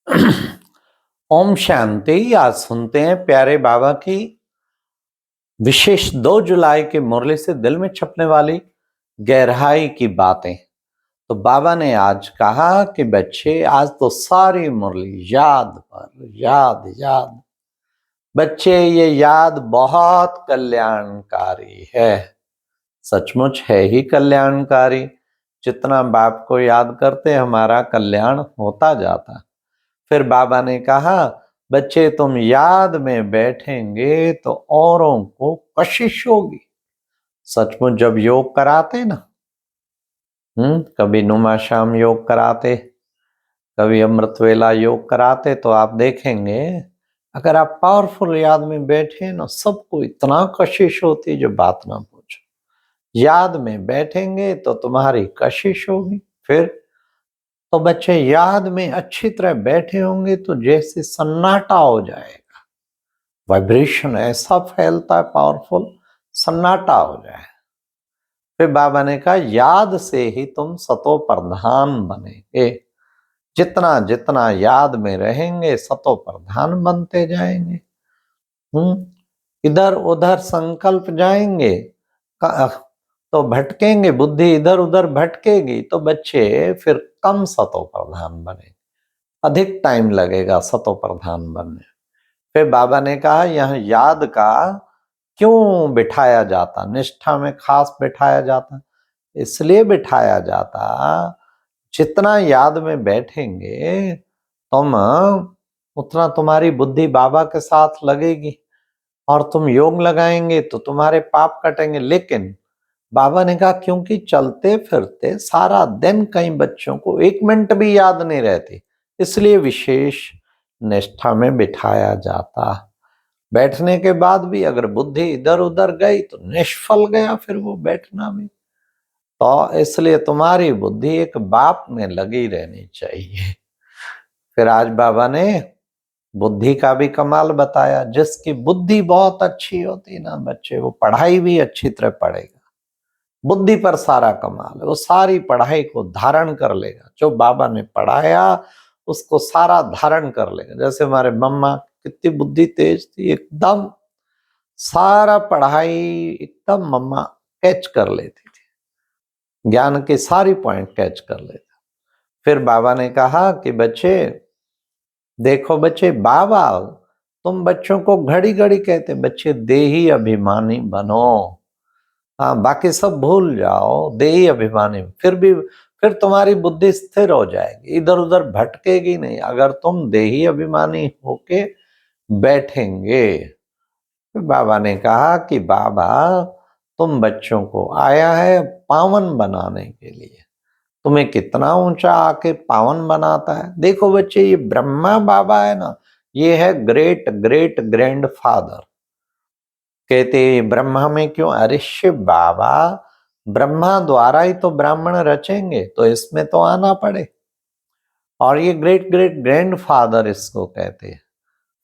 ओम शांति। आज सुनते हैं प्यारे बाबा की विशेष 2 जुलाई की मुरली से दिल में छपने वाली गहराई की बातें। तो बाबा ने आज कहा कि बच्चे आज तो सारी मुरली याद पर याद याद। बच्चे ये याद बहुत कल्याणकारी है, सचमुच है ही कल्याणकारी। जितना बाप को याद करते हमारा कल्याण होता जाता। फिर बाबा ने कहा बच्चे तुम याद में बैठेंगे तो औरों को कशिश होगी। सचमुच जब योग कराते ना, कभी नुमा शाम योग कराते, कभी अमृत वेला योग कराते, तो आप देखेंगे अगर आप पावरफुल याद में बैठे ना, सबको इतना कशिश होती जो बात ना पूछो। याद में बैठेंगे तो तुम्हारी कशिश होगी। फिर तो बच्चे याद में अच्छी तरह बैठे होंगे तो जैसे सन्नाटा हो जाएगा, वाइब्रेशन ऐसा फैलता है पावरफुल, सन्नाटा हो जाए। फिर बाबा ने कहा याद से ही तुम सतो प्रधान बनेंगे। जितना जितना याद में रहेंगे सतो प्रधान बनते जाएंगे। इधर उधर संकल्प जाएंगे तो भटकेंगे, बुद्धि इधर उधर भटकेगी तो बच्चे फिर कम सतो प्रधान बने, अधिक टाइम लगेगा सतो प्रधान बनने। फिर बाबा ने कहा यह याद का क्यों बिठाया जाता, निष्ठा में खास बिठाया जाता, इसलिए बिठाया जाता जितना याद में बैठेंगे तुम उतना तुम्हारी बुद्धि बाबा के साथ लगेगी और तुम योग लगाएंगे तो तुम्हारे पाप कटेंगे। लेकिन बाबा ने कहा क्योंकि चलते फिरते सारा दिन कई बच्चों को 1 मिनट भी याद नहीं रहती, इसलिए विशेष निष्ठा में बिठाया जाता। बैठने के बाद भी अगर बुद्धि इधर उधर गई तो निष्फल गया फिर वो बैठना भी। तो इसलिए तुम्हारी बुद्धि एक बाप में लगी रहनी चाहिए। फिर आज बाबा ने बुद्धि का भी कमाल बताया। जिसकी बुद्धि बहुत अच्छी होती ना बच्चे, वो पढ़ाई भी अच्छी तरह पढ़ेगा। बुद्धि पर सारा कमाल है, वो सारी पढ़ाई को धारण कर लेगा। जो बाबा ने पढ़ाया उसको सारा धारण कर लेगा। जैसे हमारे मम्मा कितनी बुद्धि तेज थी, एकदम सारा पढ़ाई एकदम मम्मा कैच कर लेती थी, ज्ञान के सारी पॉइंट कैच कर लेती। फिर बाबा ने कहा कि बच्चे देखो बच्चे, बाबा तुम बच्चों को घड़ी घड़ी कहते बच्चे देही अभिमानी बनो। हाँ, बाकी सब भूल जाओ, देही अभिमानी। फिर तुम्हारी बुद्धि स्थिर हो जाएगी, इधर उधर भटकेगी नहीं अगर तुम देही अभिमानी होके बैठेंगे। बाबा ने कहा कि बाबा तुम बच्चों को आया है पावन बनाने के लिए, तुम्हें कितना ऊंचा आके पावन बनाता है। देखो बच्चे, ये ब्रह्मा बाबा है ना, ये है ग्रेट ग्रेट ग्रैंड फादर। कहते ब्रह्मा में क्यों, अरे शिव बाबा ब्रह्मा द्वारा ही तो ब्राह्मण रचेंगे, तो इसमें तो आना पड़े। और ये ग्रेट ग्रेट ग्रैंड फादर इसको कहते हैं।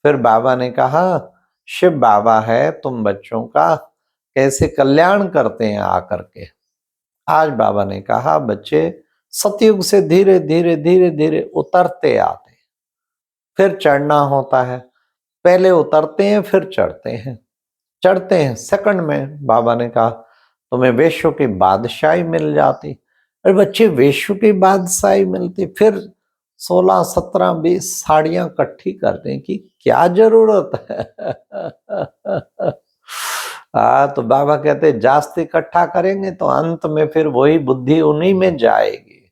फिर बाबा ने कहा शिव बाबा है तुम बच्चों का कैसे कल्याण करते हैं आकर के। आज बाबा ने कहा बच्चे सतयुग से धीरे धीरे धीरे धीरे उतरते आते, फिर चढ़ना होता है। पहले उतरते हैं फिर चढ़ते हैं, चढ़ते हैं सेकंड में। बाबा ने कहा तुम्हें वेश्यों की बादशाही मिल जाती। अरे बच्चे, वेश्यों की बादशाही मिलती, फिर 16 17 20 साड़ियां इकट्ठी करने की क्या जरूरत है। तो बाबा कहते जास्ती इकट्ठा करेंगे तो अंत में फिर वही बुद्धि उन्हीं में जाएगी।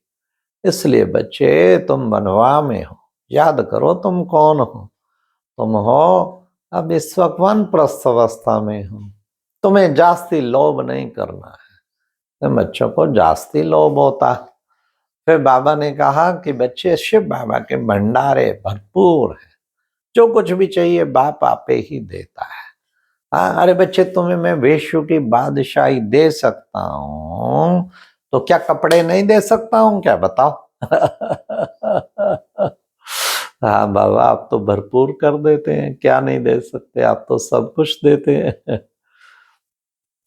इसलिए बच्चे तुम बनवा में हो, याद करो तुम कौन हो। तुम हो अब इस वक्त वानप्रस्थ अवस्था में हो, तुम्हें जास्ती लोभ नहीं करना है। बच्चों को जास्ती लोभ होता। फिर बाबा ने कहा कि बच्चे शिव बाबा के भंडारे भरपूर है, जो कुछ भी चाहिए बाप आपे ही देता है। हाँ, अरे बच्चे तुम्हें मैं वेश्यों की बादशाही दे सकता हूँ तो क्या कपड़े नहीं दे सकता हूँ क्या, बताओ। हाँ बाबा, आप तो भरपूर कर देते हैं, क्या नहीं दे सकते, आप तो सब कुछ देते हैं।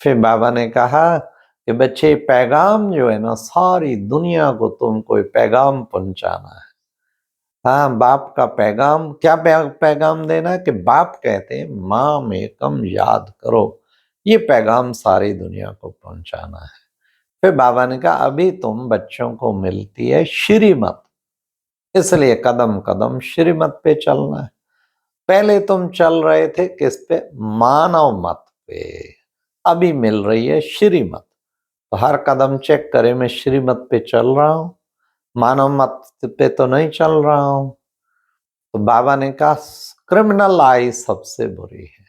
फिर बाबा ने कहा कि बच्चे पैगाम जो है ना, सारी दुनिया को तुमको पैगाम पहुंचाना है। हाँ, बाप का पैगाम क्या पैगाम देना है कि बाप कहते हैं माम एकम याद करो, ये पैगाम सारी दुनिया को पहुंचाना है। फिर बाबा ने कहा अभी तुम बच्चों को मिलती है श्रीमत, इसलिए कदम कदम श्रीमत पे चलना है। पहले तुम चल रहे थे किस पे, मानव मत पे, अभी मिल रही है श्रीमत। तो हर कदम चेक करे मैं श्रीमत पे चल रहा हूं, मानव मत पे तो नहीं चल रहा हूं। तो बाबा ने कहा क्रिमिनल आई सबसे बुरी है,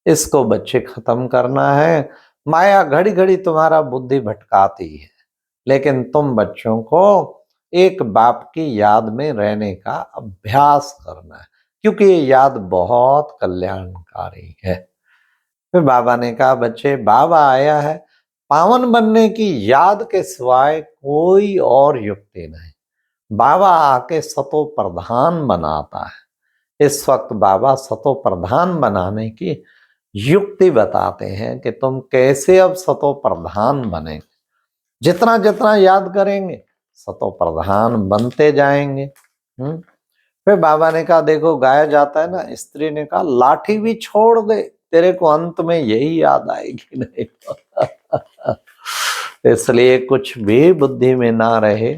इसको बच्चे खत्म करना है। माया घड़ी घड़ी तुम्हारा बुद्धि भटकाती है, लेकिन तुम बच्चों को एक बाप की याद में रहने का अभ्यास करना है, क्योंकि ये याद बहुत कल्याणकारी है। फिर बाबा ने कहा बच्चे बाबा आया है, पावन बनने की याद के सिवाय कोई और युक्ति नहीं। बाबा आके सतो प्रधान बनाता है। इस वक्त बाबा सतो प्रधान बनाने की युक्ति बताते हैं कि तुम कैसे अब सतो प्रधान बने। जितना जितना याद करेंगे सतो प्रधान बनते जाएंगे। फिर बाबा ने कहा देखो गाया जाता है ना, स्त्री ने कहा लाठी भी छोड़ दे, तेरे को अंत में यही याद आएगी नहीं। इसलिए कुछ भी बुद्धि में ना रहे।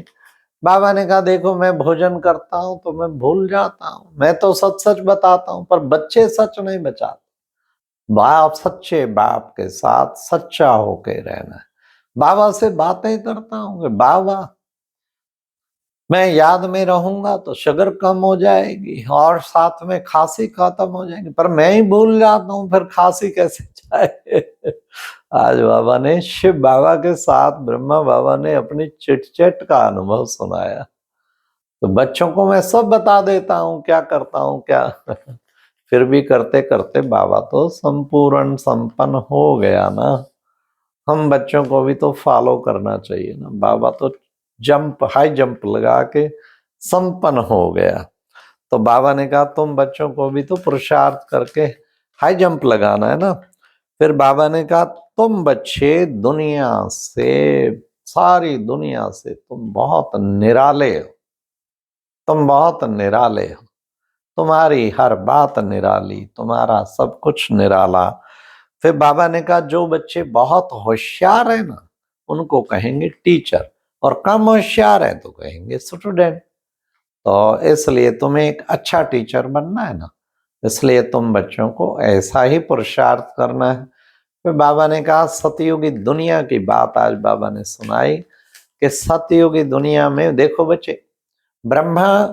बाबा ने कहा देखो मैं भोजन करता हूं तो मैं भूल जाता हूं, मैं तो सच सच बताता हूं, पर बच्चे सच नहीं बचाते। बाप सच्चे बाप के साथ सच्चा होके रहना है। बाबा से बातें करता हूं कि बाबा मैं याद में रहूंगा तो शुगर कम हो जाएगी और साथ में खांसी खत्म हो जाएगी, पर मैं ही भूल जाता हूं, फिर खांसी कैसे जाए। आज बाबा ने शिव बाबा के साथ ब्रह्मा बाबा ने अपनी चिट का अनुभव सुनाया। तो बच्चों को मैं सब बता देता हूं क्या करता हूं क्या। फिर भी करते करते बाबा तो संपूर्ण संपन्न हो गया ना। हम बच्चों को भी तो फॉलो करना चाहिए ना। बाबा तो हाई जंप लगा के संपन्न हो गया। तो बाबा ने कहा तुम बच्चों को भी तो पुरुषार्थ करके हाई जंप लगाना है ना। फिर बाबा ने कहा तुम बच्चे दुनिया से, सारी दुनिया से तुम बहुत निराले हो, तुम बहुत निराले हो, तुम्हारी हर बात निराली, तुम्हारा सब कुछ निराला। फिर बाबा ने कहा जो बच्चे बहुत होशियार है ना उनको कहेंगे टीचर, और कम होशियार है तो कहेंगे स्टूडेंट। तो इसलिए तुम्हें एक अच्छा टीचर बनना है ना, इसलिए तुम बच्चों को ऐसा ही पुरुषार्थ करना है। फिर बाबा ने कहा सतयुगी दुनिया की बात आज बाबा ने सुनाई कि सतयुगी दुनिया में देखो बच्चे, ब्रह्मा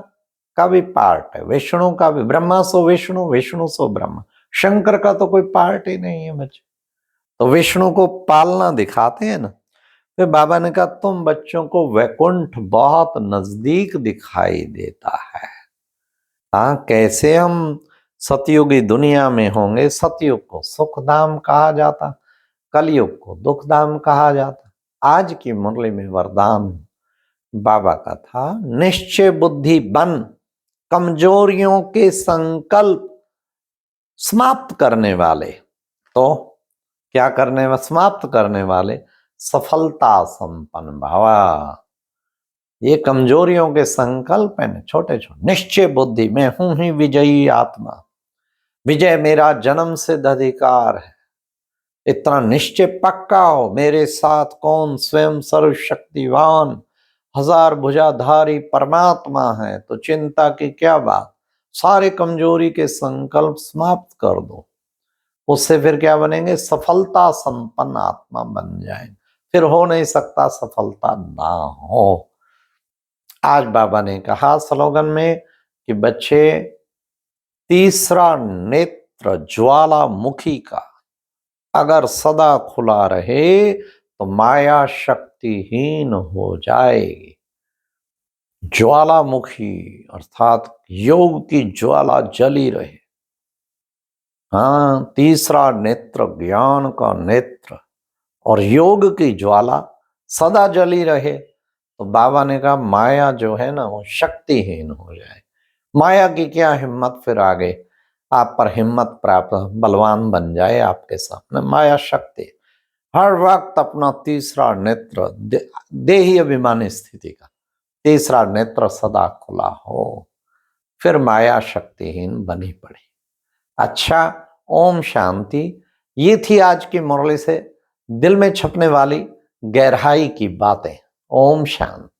का भी पार्ट है, विष्णु का भी, ब्रह्मा सो विष्णु, विष्णु सो ब्रह्मा, शंकर का तो कोई पार्ट ही नहीं है बच्चे। तो विष्णु को पालना दिखाते हैं ना। फिर बाबा ने कहा तुम बच्चों को वैकुंठ बहुत नजदीक दिखाई देता है। हाँ, कैसे हम सतयुगी दुनिया में होंगे। सतयुग को सुखधाम कहा जाता, कलयुग को दुखधाम कहा जाता। आज की मुरली में वरदान बाबा का था निश्चय बुद्धि बन, कमजोरियों के संकल्प समाप्त करने वाले। तो क्या करने में समाप्त करने वाले, सफलता संपन्न भावा। ये कमजोरियों के संकल्प है ना छोटे छोटे। निश्चय बुद्धि, मैं हूं ही विजयी आत्मा, विजय मेरा जन्म सिद्ध अधिकार है। इतना निश्चय पक्का हो, मेरे साथ कौन स्वयं सर्वशक्तिवान हजार भुजाधारी परमात्मा है, तो चिंता की क्या बात। सारे कमजोरी के संकल्प समाप्त कर दो, उससे फिर क्या बनेंगे, सफलता संपन्न आत्मा बन जाएंगे। फिर हो नहीं सकता सफलता ना हो। आज बाबा ने कहा स्लोगन में कि बच्चे तीसरा नेत्र ज्वालामुखी का अगर सदा खुला रहे तो माया शक्तिहीन हो जाएगी। ज्वालामुखी अर्थात योग की ज्वाला जली रहे। हाँ, तीसरा नेत्र ज्ञान का नेत्र और योग की ज्वाला सदा जली रहे। तो बाबा ने कहा माया जो है ना वो शक्तिहीन हो जाए। माया की क्या हिम्मत फिर आगे आप पर हिम्मत प्राप्त, बलवान बन जाए आपके सामने। माया शक्ति हर वक्त अपना तीसरा नेत्र देही अभिमानी स्थिति का तीसरा नेत्र सदा खुला हो। फिर माया शक्तिहीन बनी पड़ी। अच्छा, ओम शांति। ये थी आज की मुरली से दिल में छपने वाली गहराई की बातें। ओम शांति।